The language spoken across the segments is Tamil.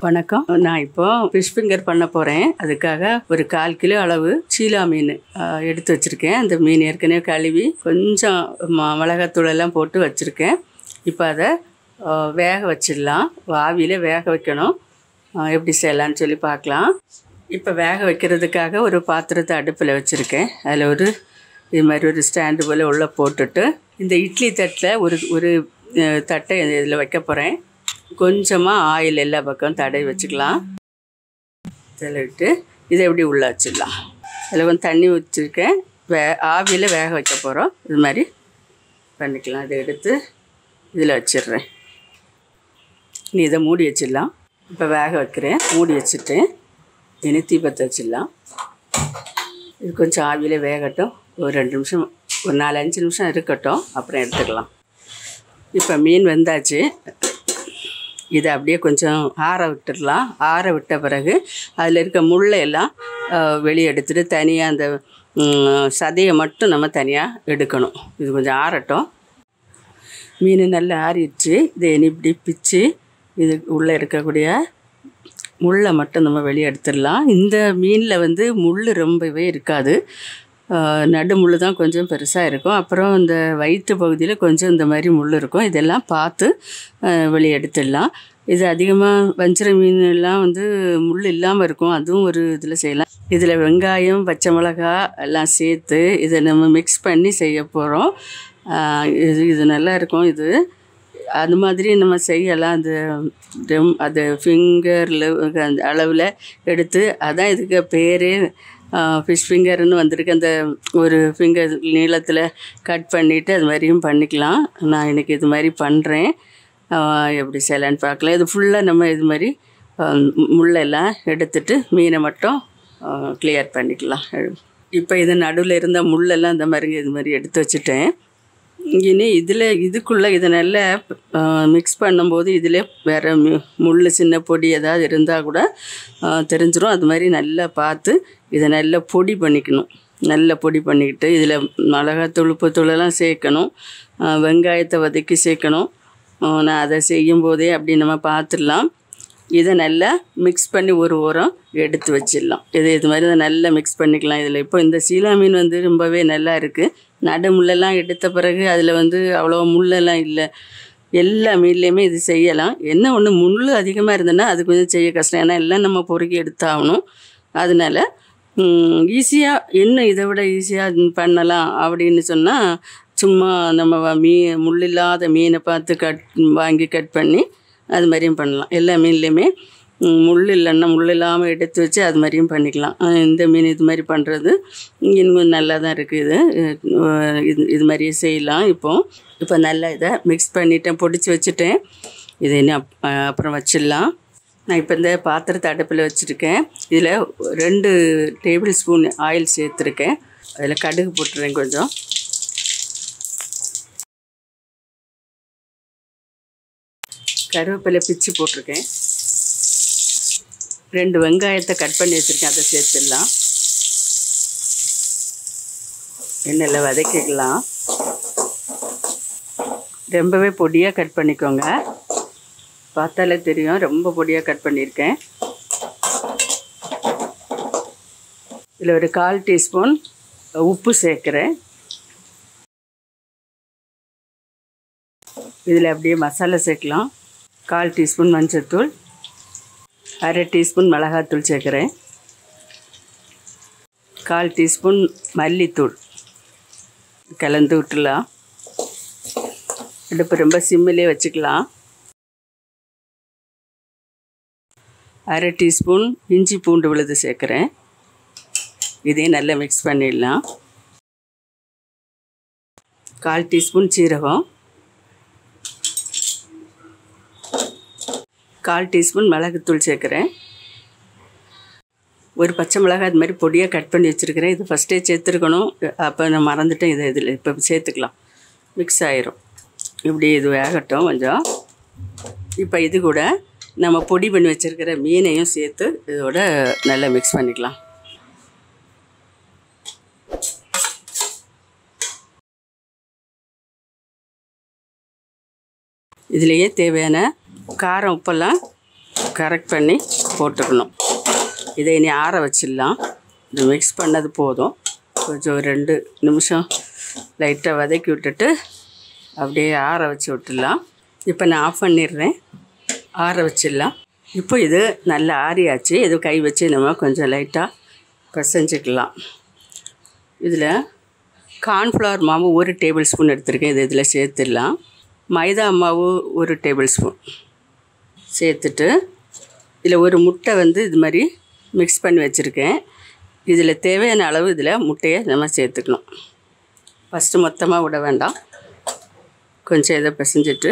வணக்கம். நான் இப்போ ஃபிஷ் ஃபிங்கர் பண்ண போகிறேன். அதுக்காக ஒரு 1/4 கிலோ அளவு சீலா மீன் எடுத்து வச்சுருக்கேன். அந்த மீன் ஏற்கனவே கழுவி கொஞ்சம் மிளகாத்தூள் எல்லாம் போட்டு வச்சுருக்கேன். இப்போ அதை வேக வச்சிடலாம். ஆவியில் வேக வைக்கணும். எப்படி செய்யலான்னு சொல்லி பார்க்கலாம். இப்போ வேக வைக்கிறதுக்காக ஒரு பாத்திரத்தை அடுப்பில் வச்சுருக்கேன். அதில் இது மாதிரி ஒரு ஸ்டாண்டு போல் உள்ளே போட்டுட்டு இந்த இட்லி தட்டில் ஒரு தட்டை இதில் வைக்க போகிறேன். கொஞ்சமாக ஆயில் எல்லா பக்கம் தடவி வச்சுக்கலாம். இதில் விட்டு இதை எப்படி உள்ளே வச்சிடலாம். அதில் கொஞ்சம் தண்ணி வச்சுருக்கேன். ஆவியில் வேக வைக்க போகிறோம். இது மாதிரி பண்ணிக்கலாம். இதை எடுத்து இதில் வச்சிடுறேன். இனி இதை மூடி வச்சிடலாம். இப்போ வேக வைக்கிறேன். மூடி வச்சுட்டேன். இனி தீபத்தை வச்சிடலாம். இது கொஞ்சம் ஆவியில் வேகட்டும். ஒரு 2 நிமிஷம், ஒரு 4-5 நிமிஷம் இருக்கட்டும். அப்புறம் எடுத்துக்கலாம். இப்போ மீன் வெந்தாச்சு. இதை அப்படியே கொஞ்சம் ஆற விட்டுடலாம். ஆற விட்ட பிறகு அதில் இருக்க முள்ளையெல்லாம் வெளியே எடுத்துகிட்டு தனியாக அந்த சதையை மட்டும் நம்ம தனியாக எடுக்கணும். இது கொஞ்சம் ஆறட்டும். மீன் நல்லா ஆறிடுச்சு. இதை இப்படி பிச்சு இது உள்ளே இருக்கக்கூடிய முள்ளை மட்டும் நம்ம வெளியே எடுத்துடலாம். இந்த மீனில் முள் ரொம்பவே இருக்காது. நடு முள் தான் கொஞ்சம் பெருசாக இருக்கும். அப்புறம் இந்த வயிற்று பகுதியில் கொஞ்சம் இந்த மாதிரி முள் இருக்கும். இதெல்லாம் பார்த்து வெளியே எடுத்துடலாம். இது அதிகமாக வஞ்சிர மீனெல்லாம் முள் இல்லாமல் இருக்கும். அதுவும் ஒரு இதில் செய்யலாம். இதில் வெங்காயம், பச்சை மிளகா எல்லாம் சேர்த்து இதை நம்ம மிக்ஸ் பண்ணி செய்ய போகிறோம். இது நல்லா இருக்கும். இது அது மாதிரி நம்ம செய்யலாம். அது ஃபிங்கரில் அந்த அளவில் எடுத்து, அதான் இதுக்கு பேர் ஃபிஷ் ஃபிங்கர்னு வந்திருக்கு. அந்த ஒரு ஃபிங்கர் நீளத்தில் கட் பண்ணிவிட்டு அது மாதிரியும் பண்ணிக்கலாம். நான் இன்றைக்கி இது மாதிரி பண்ணுறேன். எப்படி செய்யலான்னு பார்க்கலாம். இது ஃபுல்லாக நம்ம இது மாதிரி முள்ளெல்லாம் எடுத்துட்டு மீனை மட்டும் கிளியர் பண்ணிக்கலாம். இப்போ இது நடுவில் இருந்த முள்ளெல்லாம் இந்த மாதிரி இது மாதிரி எடுத்து வச்சுட்டேன். இனி இதுக்குள்ளே இதை நல்லா மிக்ஸ் பண்ணும்போது இதில் வேறு முள் சின்ன பொடி ஏதாவது இருந்தால் கூட தெரிஞ்சிடும். அது மாதிரி நல்லா பார்த்து இதை நல்லா பொடி பண்ணிக்கணும். நல்லா பொடி பண்ணிக்கிட்டு இதில் மிளகாத்தூள், உப்புத்தூளெல்லாம் சேர்க்கணும். வெங்காயத்தை வதக்கி சேர்க்கணும். நான் அதை செய்யும்போதே அப்படி நம்ம பார்த்துடலாம். இதை நல்லா மிக்ஸ் பண்ணி ஒரு ஓரம் எடுத்து வச்சிடலாம். இது மாதிரி தான் நல்லா மிக்ஸ் பண்ணிக்கலாம். இதில் இப்போ இந்த சீலா மீன் ரொம்பவே நல்லா இருக்குது. நடு முள்ளெல்லாம் எடுத்த பிறகு அதில் அவ்வளோ முள்ளெல்லாம் இல்லை. எல்லா மீன்லேயுமே இது செய்யலாம். என்ன ஒன்று, முள் அதிகமாக இருந்ததுன்னா அது கொஞ்சம் செய்ய கஷ்டம். ஏன்னா எல்லாம் நம்ம பொறுக்கி எடுத்தாகணும். அதனால் ஈஸியாக இன்னும் இதை விட ஈஸியாக பண்ணலாம் அப்படின்னு சொன்னால், சும்மா நம்ம முள் இல்லாத மீனை பார்த்து வாங்கி கட் பண்ணி அது மாதிரியும் பண்ணலாம். எல்லா மீன்லேயுமே முள் இல்லைன்னா முள் இல்லாமல் எடுத்து வச்சு அது மாதிரியும் பண்ணிக்கலாம். இந்த மீன் இது மாதிரி பண்ணுறது இன்னும் நல்லா தான் இருக்குது. இது மாதிரியே செய்யலாம். இப்போ நல்லா இதை மிக்ஸ் பண்ணிவிட்டேன், பொடிச்சு வச்சுட்டேன். இதை இன்னும் அப்புறம் வச்சிடலாம். நான் இப்போ இந்த பாத்திரத்தை அடுப்பில் வச்சுருக்கேன். இதில் 2 டேபிள் ஸ்பூன் ஆயில் சேர்த்துருக்கேன். அதில் கடுகு போட்டுறேன். கொஞ்சம் கருவேப்பிலை பிச்சு போட்டிருக்கேன். 2 வெங்காயத்தை கட் பண்ணி வச்சுருக்கேன். அதை சேர்த்துடலாம். எண்ணெயில் வதக்கிக்கலாம். ரொம்பவே பொடியாக கட் பண்ணிக்கோங்க. பார்த்தாலே தெரியும், ரொம்ப பொடியாக கட் பண்ணியிருக்கேன். இதில் ஒரு 1/4 டீஸ்பூன் உப்பு சேர்க்குறேன். இதில் அப்படியே மசாலா சேர்க்கலாம். 1/4 டீஸ்பூன் மஞ்சள்தூள், 1/2 டீஸ்பூன் மிளகாத்தூள் சேர்க்குறேன். 1/4 டீஸ்பூன் மல்லித்தூள் கலந்து விட்டுலாம். அடுப்பு ரொம்ப சிம்மிலே வச்சுக்கலாம். 1/2 டீஸ்பூன் இஞ்சி பூண்டு விழுது சேர்க்குறேன். இதையும் நல்லா மிக்ஸ் பண்ணிடலாம். 1/4 டீஸ்பூன் சீரகம், 1/4 டீஸ்பூன் மிளகுத்தூள் சேர்க்குறேன். ஒரு பச்சை மிளகாய் இது மாதிரி பொடியாக கட் பண்ணி வச்சுருக்கிறேன். இது ஃபஸ்ட்டே சேர்த்துருக்கணும். அப்போ நான் மறந்துட்டேன். இதில் இப்போ சேர்த்துக்கலாம். மிக்ஸ் ஆயிரும். இப்படி இது வேகட்டும் கொஞ்சம். இப்போ இது கூட நம்ம பொடி பண்ணி வச்சுருக்கிற மீனையும் சேர்த்து இதோட நல்லா மிக்ஸ் பண்ணிக்கலாம். இதிலேயே தேவையான காரம் உப்பெல்லாம் கரெக்ட் பண்ணி போட்டுக்கணும். இதை இனி ஆற வச்சிடலாம். இது மிக்ஸ் பண்ணது போதும். கொஞ்சம் 2 நிமிஷம் லைட்டாக வதக்கி விட்டுட்டு அப்படியே ஆற வச்சு விட்டுடலாம். இப்போ நான் ஆஃப் பண்ணிடுறேன். ஆற வச்சிடலாம். இப்போ இது நல்லா ஆறியாச்சு. இது கை வச்சு நம்ம கொஞ்சம் லைட்டாக பிசைஞ்சிக்கலாம். இதில் கார்ன்ஃப்ளவர் மாவு 1 டேபிள் ஸ்பூன் எடுத்துருக்கேன். இது இதில் சேர்த்துடலாம். மைதா மாவு 1 டேபிள் ஸ்பூன் சேர்த்துட்டு இதில் ஒரு முட்டை இது மாதிரி மிக்ஸ் பண்ணி வச்சுருக்கேன். இதில் தேவையான அளவு இதில் முட்டையை நம்ம சேர்த்துக்கணும். ஃபஸ்ட்டு மொத்தமாக விட வேண்டாம். கொஞ்சம் இதை பிசைஞ்சிட்டு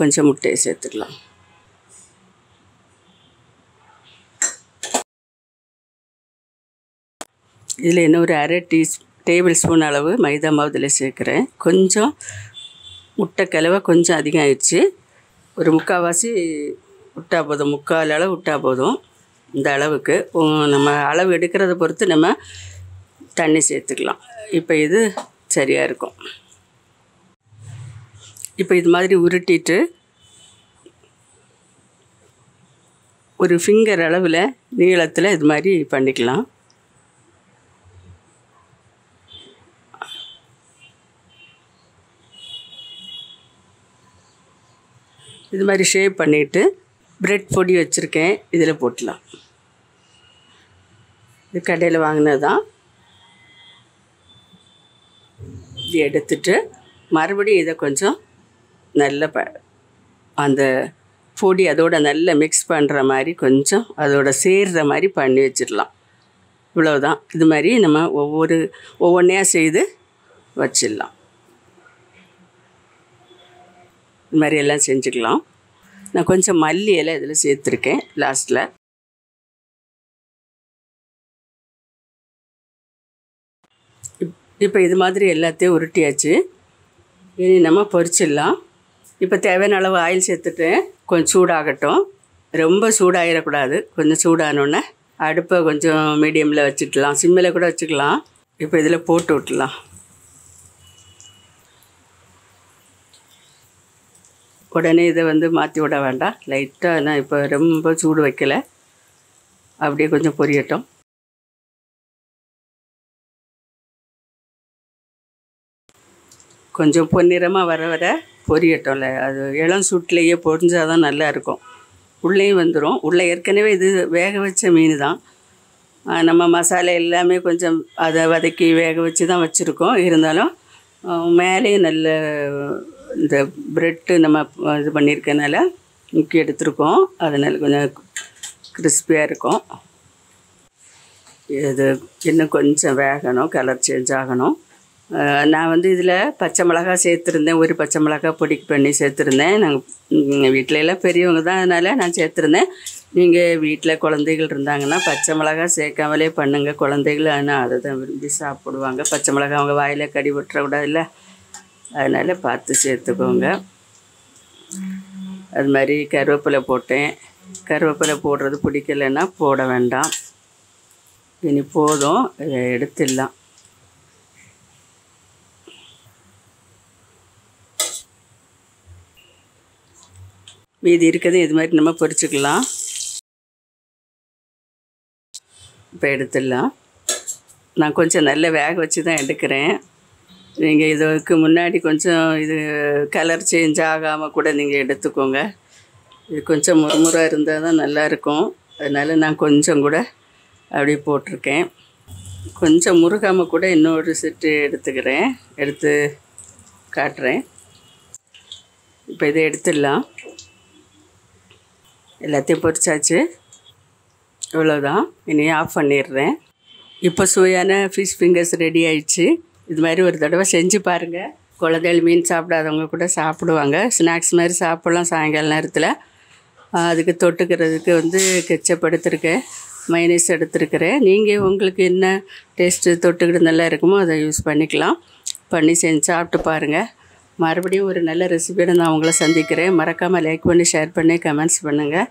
கொஞ்சம் முட்டையை சேர்த்துக்கலாம். இதில் இன்னும் ஒரு 1/2 டேபிள் ஸ்பூன் அளவு மைதா மாவு இதில் சேர்க்குறேன். கொஞ்சம் முட்டை கலவை கொஞ்சம் அதிகம் ஆயிடுச்சு. ஒரு 3/4 விட்டா போதும். 3/4 அளவு விட்டா போதும். இந்த அளவுக்கு நம்ம அளவு எடுக்கிறத பொறுத்து நம்ம தண்ணி சேர்த்துக்கலாம். இப்போ இது சரியாக இருக்கும். இப்போ இது மாதிரி உருட்டிட்டு ஒரு ஃபிங்கர் அளவில் நீளத்தில் இது மாதிரி பண்ணிக்கலாம். இது மாதிரி ஷேப் பண்ணிவிட்டு பிரெட் பொடி வச்சுருக்கேன். இதில் போட்டலாம். இது கடையில் வாங்கினது தான். இது எடுத்துட்டு மறுபடியும் இதை கொஞ்சம் நல்ல அந்த பொடி அதோட நல்லா மிக்ஸ் பண்ணுற மாதிரி கொஞ்சம் அதோட சேர்கிற மாதிரி பண்ணி வச்சிடலாம். இவ்வளவுதான். இது மாதிரி நம்ம ஒவ்வொன்றையாக செய்து வச்சிடலாம். இது மாதிரி எல்லாம் செஞ்சுக்கலாம். நான் கொஞ்சம் மல்லி இலை இதில் சேர்த்துருக்கேன் லாஸ்ட்டில். இப்போ இது மாதிரி எல்லாத்தையும் உருட்டியாச்சு. இனி நம்ம பொரிச்சிடலாம். இப்போ தேவையான அளவு ஆயில் சேர்த்துட்டேன். கொஞ்சம் சூடாகட்டும். ரொம்ப சூடாகிடக்கூடாது. கொஞ்சம் சூடானோடனே அடுப்பை கொஞ்சம் மீடியமில் வச்சுக்கலாம். சிம்மில் கூட வச்சுக்கலாம். இப்போ இதில் போட்டு விட்டுலாம். உடனே இதை மாற்றி விட வேண்டாம். லைட்டாக நான் இப்போ ரொம்ப சூடு வைக்கலை. அப்படியே கொஞ்சம் பொரியட்டும். கொஞ்சம் பொன்னிறமாக வர வர பொரியட்டும்ல. அது இளம் சூட்டிலேயே பொரிஞ்சால் தான் நல்லா இருக்கும். உள்ளேயும் வந்துடும். உள்ளே ஏற்கனவே இது வேக வச்ச மீன் தான். நம்ம மசாலா எல்லாமே கொஞ்சம் அதை வதக்கி வேக வச்சு தான் வச்சுருக்கோம். இருந்தாலும் மேலேயும் நல்ல இந்த ப்ரெட்டு நம்ம இது பண்ணியிருக்கனால முக்கி எடுத்துருக்கோம். அதனால் கொஞ்சம் கிறிஸ்பியாக இருக்கும். இது இன்னும் கொஞ்சம் வேகணும். கலர் சேஞ்ச் ஆகணும். நான் இதில் பச்சை மிளகாய் சேர்த்துருந்தேன். ஒரு பச்சை மிளகாய் பொடி பண்ணி சேர்த்துருந்தேன். நாங்கள் வீட்டில எல்லாம் பெரியவங்க தான், அதனால் நான் சேர்த்துருந்தேன். நீங்கள் வீட்டில் குழந்தைகள் இருந்தாங்கன்னா பச்சை மிளகாய் சேர்க்காமலே பண்ணுங்கள். குழந்தைகள் ஆனால் அதை தான் விரும்பி சாப்பிடுவாங்க. பச்சை மிளகாய் அவங்க வாயில் கடி விட்டுறக்கூடாதுல்ல. அதனால் பார்த்து சேர்த்துக்கோங்க. அது மாதிரி கருவேப்பிலை போட்டேன். கருவேப்பிலை போடுறது பிடிக்கலைன்னா போட வேண்டாம். இனி போதும். இதை எடுத்துடலாம். மீதி இருக்கிறது இது மாதிரி நம்ம பொரிச்சுக்கலாம். இப்போ எடுத்துடலாம். நான் கொஞ்சம் நல்ல வேக வச்சு தான் எடுக்கிறேன். நீங்கள் இதுக்கு முன்னாடி கொஞ்சம் இது கலர் சேஞ்ச் ஆகாமல் கூட நீங்கள் எடுத்துக்கோங்க. இது கொஞ்சம் முறுமுறாக இருந்தால் தான் நல்லாயிருக்கும். அதனால் நான் கொஞ்சம் கூட அப்படியே போட்டிருக்கேன். கொஞ்சம் முருகாமல் கூட இன்னொரு செட்டு எடுத்துக்கிறேன். எடுத்து காட்டுறேன். இப்போ இதை எடுத்துடலாம். எல்லாத்தையும் பொரிச்சாச்சு. இவ்வளோதான். இனி ஆஃப் பண்ணிடுறேன். இப்போ சுவையான ஃபிஷ் ஃபிங்கர்ஸ் ரெடி ஆயிடுச்சு. இது மாதிரி ஒரு தடவை செஞ்சு பாருங்கள். குழந்தைகள் மீன் சாப்பிடாதவங்க கூட சாப்பிடுவாங்க. ஸ்நாக்ஸ் மாதிரி சாப்பிட்லாம் சாயங்கால நேரத்தில். அதுக்கு தொட்டுக்கிறதுக்கு கெச்சப் எடுத்துருக்கேன். மைனஸ் எடுத்துருக்கிறேன். நீங்கள் உங்களுக்கு என்ன டேஸ்ட்டு தொட்டுக்கிட்டு நல்லா இருக்குமோ அதை யூஸ் பண்ணிக்கலாம். பண்ணி செஞ்சு சாப்பிட்டு பாருங்கள். மறுபடியும் ஒரு நல்ல ரெசிபியோட நான் உங்களை சந்திக்கிறேன். மறக்காமல் லைக் பண்ணி ஷேர் பண்ணி கமெண்ட்ஸ் பண்ணுங்கள்.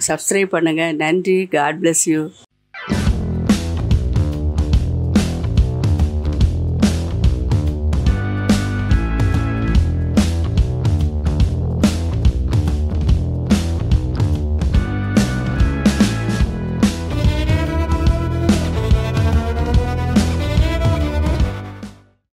சப்ஸ்கிரைப் பண்ணுங்கள். நன்றி. God bless you.